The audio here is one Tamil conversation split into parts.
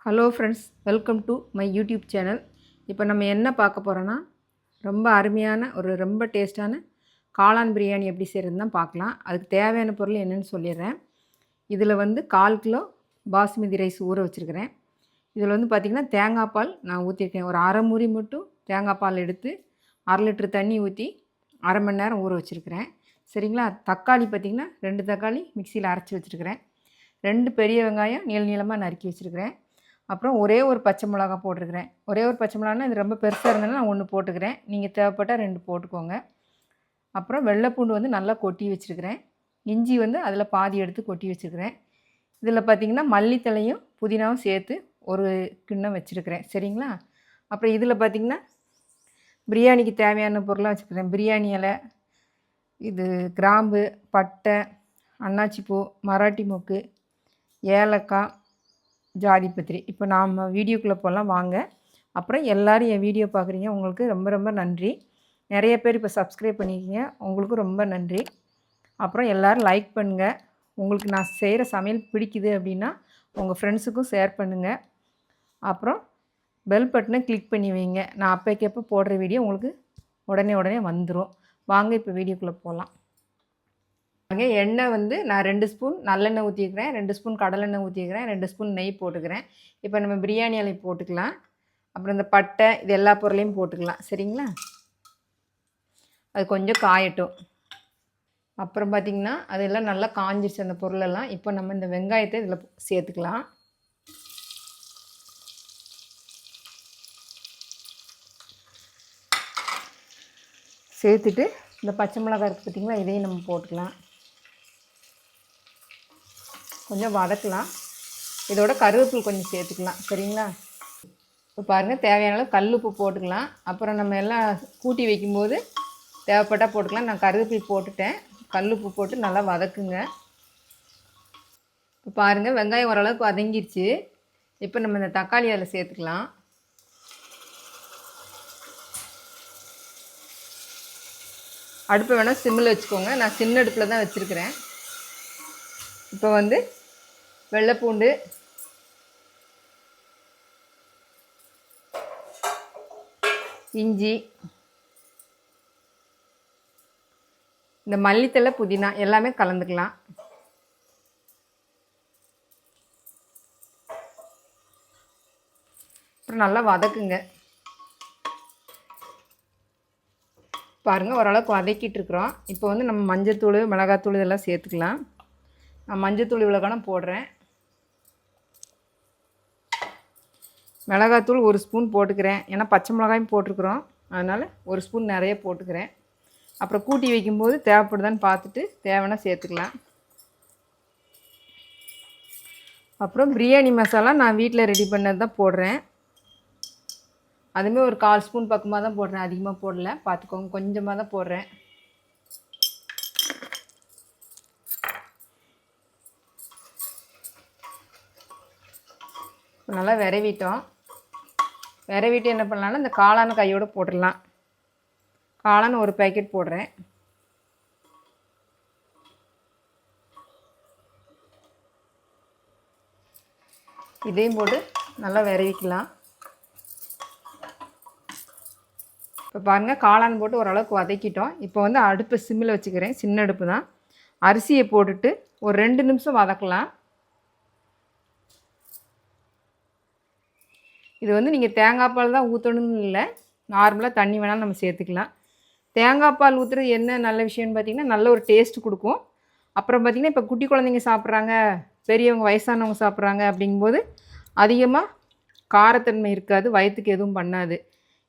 Hello friends, welcome to my YouTube channel. இப்போ நம்ம என்ன பார்க்க போகிறோன்னா, ரொம்ப அருமையான ரொம்ப டேஸ்ட்டான காளான் பிரியாணி எப்படி செய்கிறதுன்னு தான் பார்க்கலாம். அதுக்கு தேவையான பொருள் என்னென்னு சொல்லிடுறேன். இதில் 1/4 கிலோ பாஸ்மதி ரைஸ் ஊற வச்சுருக்கிறேன். இதில் பார்த்திங்கன்னா தேங்காய் பால் நான் ஊற்றிருக்கேன். ஒரு அரை மூடி மட்டும் தேங்காய் பால் எடுத்து 1/2 லிட்டர் தண்ணி ஊற்றி 1/2 மணி நேரம் ஊற வச்சுருக்கிறேன். சரிங்களா? தக்காளி பார்த்திங்கன்னா 2 தக்காளி மிக்சியில் அரைச்சி வச்சுருக்கிறேன். 2 பெரிய வெங்காயம் நீளமாக நறுக்கி வச்சுருக்கிறேன். அப்புறம் ஒரே ஒரு பச்சை மிளகா போட்டிருக்கிறேன். ஒரே ஒரு பச்சை மிளகானா இது ரொம்ப பெருசாக இருந்ததுன்னா நான் 1 போட்டுக்கிறேன். நீங்கள் தேவைப்பட்டால் 2 போட்டுக்கோங்க. அப்புறம் வெள்ளைப்பூண்டு நல்லா கொட்டி வச்சுருக்கிறேன். இஞ்சி அதில் பாதி எடுத்து கொட்டி வச்சுருக்கிறேன். இதில் பார்த்திங்கன்னா மல்லித்தலையும் புதினாவும் சேர்த்து ஒரு கிண்ணம் வச்சுருக்கிறேன். சரிங்களா? அப்புறம் இதில் பார்த்திங்கன்னா பிரியாணிக்கு தேவையான பொருளாக வச்சுருக்கிறேன். பிரியாணி இலை, இது கிராம்பு, பட்டை, அன்னாச்சிப்பூ, மராட்டி மொக்கு, ஏலக்காய், ஜாதிபத்திரி. இப்போ நாம் வீடியோக்குள்ளே போகலாம் வாங்க. அப்புறம் எல்லோரும் என் வீடியோ பார்க்குறீங்க, உங்களுக்கு ரொம்ப ரொம்ப நன்றி. நிறைய பேர் இப்போ சப்ஸ்கிரைப் பண்ணியிருக்கீங்க, உங்களுக்கும் ரொம்ப நன்றி. அப்புறம் எல்லோரும் லைக் பண்ணுங்கள். உங்களுக்கு நான் செய்கிற சமையல் பிடிக்குது அப்படின்னா உங்கள் ஃப்ரெண்ட்ஸுக்கும் ஷேர் பண்ணுங்கள். அப்புறம் பெல் பட்டனை கிளிக் பண்ணி வைங்க. நான் அப்போக்கப்போ போடுற வீடியோ உங்களுக்கு உடனே வந்துடும். வாங்க இப்போ வீடியோக்குள்ளே போகலாம். எண்ணெய் நான் 2 ஸ்பூன் நல்லெண்ணெய் ஊற்றிக்கிறேன், 2 ஸ்பூன் கடலெண்ணெய் ஊற்றிக்கிறேன், 2 ஸ்பூன் நெய் போட்டுக்கிறேன். இப்போ நம்ம பிரியாணி இலை போட்டுக்கலாம். அப்புறம் இந்த பட்டை இது எல்லா பொருளையும் போட்டுக்கலாம். சரிங்களா? அது கொஞ்சம் காயட்டும். அப்புறம் பார்த்திங்கன்னா அதெல்லாம் நல்லா காஞ்சிருச்சு அந்த பொருளெல்லாம். இப்போ நம்ம இந்த வெங்காயத்தை இதில் சேர்த்துக்கலாம். சேர்த்துட்டு இந்த பச்சை மிளகாய் இருக்குது பார்த்திங்களா, இதையும் நம்ம போட்டுக்கலாம். கொஞ்சம் வதக்கலாம். இதோட கருவேப்பிலை கொஞ்சம் சேர்த்துக்கலாம். சரிங்களா? இப்போ பாருங்கள், தேவையான அளவு கல் உப்பு போட்டுக்கலாம். அப்புறம் நம்ம எல்லாம் கூட்டி வைக்கும்போது தேவைப்பட்டால் போட்டுக்கலாம். நான் கருவேப்பிலை போட்டுட்டேன். கல் உப்பு போட்டு நல்லா வதக்குங்க. இப்போ பாருங்கள், வெங்காயம் ஓரளவுக்கு வதங்கிருச்சு. இப்போ நம்ம இந்த தக்காளி அதில் சேர்த்துக்கலாம். அடுப்பை வேணால் சிம்மில் வச்சுக்கோங்க. நான் சின்ன அடுப்பில் தான் வச்சுருக்கிறேன். இப்போ வெள்ளைப்பூண்டு, இஞ்சி, இந்த மல்லித்தலை, புதினா எல்லாமே கலந்துக்கலாம். அப்புறம் நல்லா வதக்குங்க. பாருங்கள், ஓரளவுக்கு வதக்கிட்டு இருக்கிறோம். இப்போ நம்ம மஞ்சத்தூள், மிளகாத்தூள் இதெல்லாம் சேர்த்துக்கலாம். நான் மஞ்சத்தூள் இவ்வளோ கணம் போடுறேன். மிளகாத்தூள் 1 ஸ்பூன் போட்டுக்கிறேன். ஏன்னா பச்சை மிளகாயும் போட்டிருக்குறோம், அதனால் 1 ஸ்பூன் நிறைய போட்டுக்கிறேன். அப்புறம் கூட்டி வைக்கும்போது தேவைப்படுதான்னு பார்த்துட்டு தேவைன்னா சேர்த்துக்கலாம். அப்புறம் பிரியாணி மசாலா நான் வீட்டில் ரெடி பண்ணது தான் போடுறேன். அதுவுமே ஒரு 1/4 ஸ்பூன் பக்கமாக தான் போடுறேன், அதிகமாக போடல, பார்த்துக்கோங்க. கொஞ்சமாக தான் போடுறேன். நல்லா விரவிட்டோம். விரவிட்டு என்ன பண்ணலான்னா இந்த காளானை கையோடு போட்டுடலாம். காளான் ஒரு பேக்கெட் போடுறேன். இதையும் போட்டு நல்லா விரவிக்கலாம். இப்போ பாருங்கள், காளான் போட்டு ஓரளவுக்கு வதக்கிட்டோம். இப்போ அடுப்பை சிம்மில் வச்சுக்கிறேன். சின்ன அடுப்பு தான். அரிசியை போட்டுட்டு ஒரு 2 நிமிஷம் வதக்கலாம். இது நீங்கள் தேங்காய் பால் தான் ஊற்றணும்னு இல்லை, நார்மலாக தண்ணி வேணாலும் நம்ம சேர்த்துக்கலாம். தேங்காய் பால் ஊற்றுறது என்ன நல்ல விஷயம்னு பார்த்திங்கன்னா நல்ல ஒரு டேஸ்ட் கொடுக்கும். அப்புறம் பார்த்திங்கன்னா இப்போ குட்டி குழந்தைங்க சாப்பிட்றாங்க, பெரியவங்க வயசானவங்க சாப்பிட்றாங்க அப்படிங்கும்போது அதிகமாக காரத்தன்மை இருக்காது, வயிற்றுக்கு எதுவும் பண்ணாது.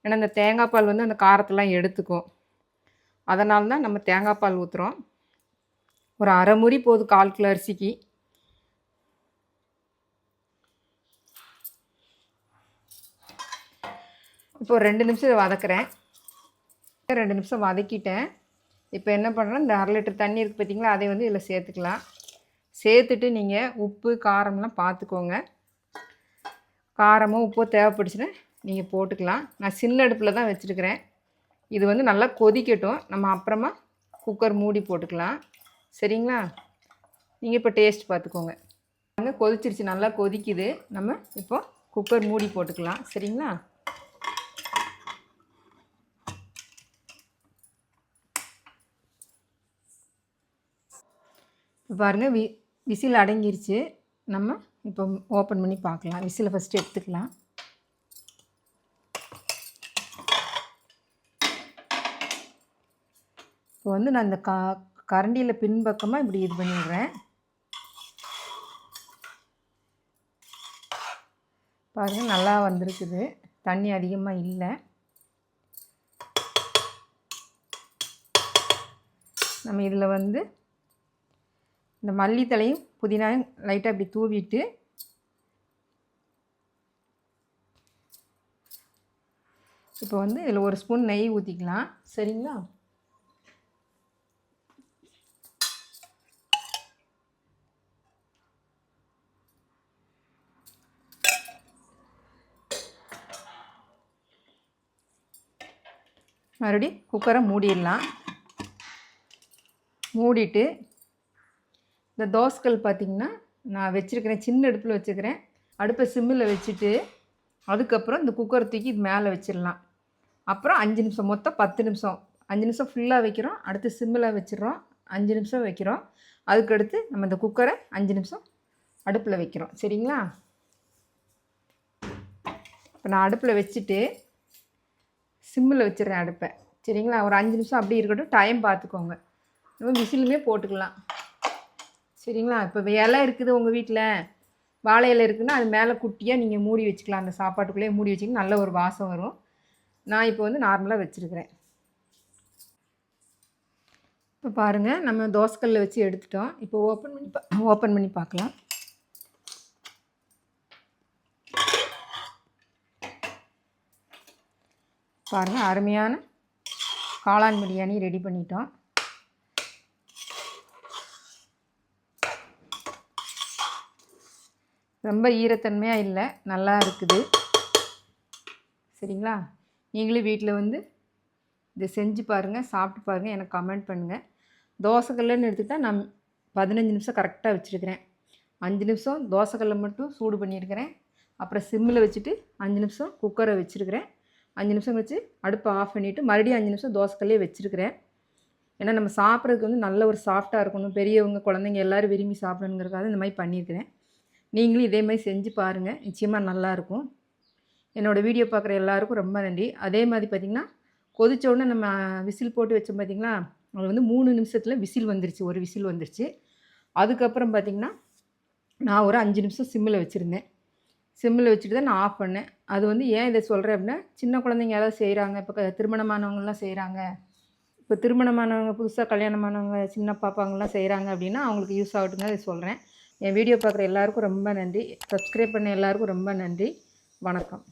ஏன்னா இந்த தேங்காய் பால் அந்த காரத்தெல்லாம் எடுத்துக்கும். அதனால தான் நம்ம தேங்காய் பால் ஊற்றுறோம். ஒரு அரை மூடி போதும் 1/4 கிலோ அரிசிக்கு. இப்போ 2 நிமிஷம் இதை வதக்குறேன். 2 நிமிஷம் வதக்கிட்டேன். இப்போ என்ன பண்ணுறேன், இந்த 1/2 லிட்டர் தண்ணி இருக்குது பார்த்திங்களா, அதை இதில் சேர்த்துக்கலாம். சேர்த்துட்டு நீங்கள் உப்பு காரம்லாம் பார்த்துக்கோங்க. காரமோ உப்போ தேவைப்படுச்சுன்னா நீங்கள் போட்டுக்கலாம். நான் சின்ன அடுப்பில் தான் வச்சுருக்கிறேன். இது நல்லா கொதிக்கட்டும், நம்ம அப்புறமா குக்கர் மூடி போட்டுக்கலாம். சரிங்களா? நீங்கள் இப்போ டேஸ்ட் பார்த்துக்கோங்க. கொதிச்சிருச்சு, நல்லா கொதிக்குது. நம்ம இப்போ குக்கர் மூடி போட்டுக்கலாம். சரிங்களா? இப்போ பாருங்கள் விசில் அடங்கிருச்சு. நம்ம இப்போ ஓப்பன் பண்ணி பார்க்கலாம். விசிலை ஃபஸ்ட்டு எடுத்துக்கலாம். இப்போ வந்து நான் இந்த கரண்டியில் பின்பக்கமாக இப்படி இது பண்ணிடுறேன். பாருங்கள் நல்லா வந்திருக்குது. தண்ணி அதிகமாக இல்லை. நம்ம இதில் வந்து இந்த மல்லித்தலையும் புதினாயும் லைட்டாக இப்படி தூவிட்டு இப்போ வந்து இதில் ஒரு ஸ்பூன் நெய் ஊற்றிக்கலாம். சரிங்களா? மறுபடியும் குக்கரை மூடிடலாம். மூடிட்டு இந்த தோசைக்கல் பார்த்திங்கன்னா நான் வச்சுருக்கிறேன், சின்ன அடுப்பில் வச்சுக்கிறேன். அடுப்பை சிம்மில் வச்சுட்டு அதுக்கப்புறம் இந்த குக்கரை தூக்கி இது மேலே வச்சிடலாம். அப்புறம் 5 நிமிஷம், மொத்தம் 10 நிமிஷம். 5 நிமிஷம் ஃபுல்லாக வைக்கிறோம். அடுத்து சிம்மில் வச்சிடுறோம். 5 நிமிஷம் வைக்கிறோம். அதுக்கடுத்து நம்ம இந்த குக்கரை 5 நிமிஷம் அடுப்பில் வைக்கிறோம். சரிங்களா? இப்போ நான் அடுப்பில் வச்சுட்டு சிம்மில் வச்சிடுறேன் அடுப்பை. சரிங்களா? ஒரு 5 நிமிஷம் அப்படி இருக்கட்டும். டைம் பார்த்துக்கோங்க. நம்ம விசிலுமே போட்டுக்கலாம். சரிங்களா? இப்போ இலை இருக்குது உங்கள் வீட்டில், வாழை இலை இருக்குதுன்னா அது மேலே குட்டியாக நீங்கள் மூடி வச்சுக்கலாம். அந்த சாப்பாட்டுக்குள்ளேயே மூடி வச்சிங்கன்னா நல்ல ஒரு வாசம் வரும். நான் இப்போ வந்து நார்மலாக வச்சுருக்கிறேன். இப்போ பாருங்கள், நம்ம தோசைக்கல்லில் வச்சு எடுத்துட்டோம். இப்போ ஓப்பன் பண்ணி பார்க்கலாம். பாருங்கள், அருமையான காளான் பிரியாணி ரெடி பண்ணிட்டோம். ரொம்ப ஈரத்தன்மையாக இல்லை, நல்லா இருக்குது. சரிங்களா? நீங்களும் வீட்டில் வந்து இதை செஞ்சு பாருங்கள், சாப்பிட்டு பாருங்கள், எனக்கு கமெண்ட் பண்ணுங்கள். தோசைக்கல்லுன்னு எடுத்துக்கிட்டால் நான் 15 நிமிஷம் கரெக்டாக வச்சுருக்கிறேன். 5 நிமிஷம் தோசைக்கல்லை மட்டும் சூடு பண்ணியிருக்கிறேன். அப்புறம் சிம்மில் வச்சுட்டு 5 நிமிஷம் குக்கரை வச்சுருக்கிறேன். 5 நிமிஷம் வச்சு அடுப்பை ஆஃப் பண்ணிவிட்டு மறுபடியும் 5 நிமிஷம் தோசைக்கல்லே வச்சுருக்கிறேன். ஏன்னா நம்ம சாப்பிட்றதுக்கு வந்து நல்ல ஒரு சாஃப்டாக இருக்கணும். பெரியவங்க, குழந்தைங்க எல்லோரும் விரும்பி சாப்பிடணுங்கிறதுக்காக இந்த மாதிரி பண்ணியிருக்கிறேன். நீங்களும் இதே மாதிரி செஞ்சு பாருங்கள், நிச்சயமாக நல்லாயிருக்கும். என்னோடய வீடியோ பார்க்குற எல்லாருக்கும் ரொம்ப நன்றி. அதே மாதிரி பார்த்திங்கன்னா கொதிச்ச உடனே நம்ம விசில் போட்டு வச்சோம் பார்த்திங்களா, அது வந்து 3 நிமிஷத்தில் விசில் வந்துருச்சு. ஒரு விசில் வந்துருச்சு. அதுக்கப்புறம் பார்த்திங்கன்னா நான் ஒரு 5 நிமிஷம் சிம்மில் வச்சுருந்தேன். சிம்மில் வச்சுட்டு தான் நான் ஆஃப் பண்ணேன். அது வந்து ஏன் இதை சொல்கிறேன் அப்படின்னா, சின்ன குழந்தைங்க யாராவது செய்கிறாங்க, இப்போ திருமணமானவங்களாம் செய்கிறாங்க, இப்போ திருமணமானவங்க, புதுசாக கல்யாணமானவங்க, சின்ன பாப்பாங்கள்லாம் செய்கிறாங்க அப்படின்னா அவங்களுக்கு யூஸ் ஆகட்டுங்க அதை சொல்கிறேன். என் வீடியோ பார்க்குற எல்லாருக்கும் ரொம்ப நன்றி. சப்ஸ்கிரைப் பண்ண எல்லாருக்கும் ரொம்ப நன்றி. வணக்கம்.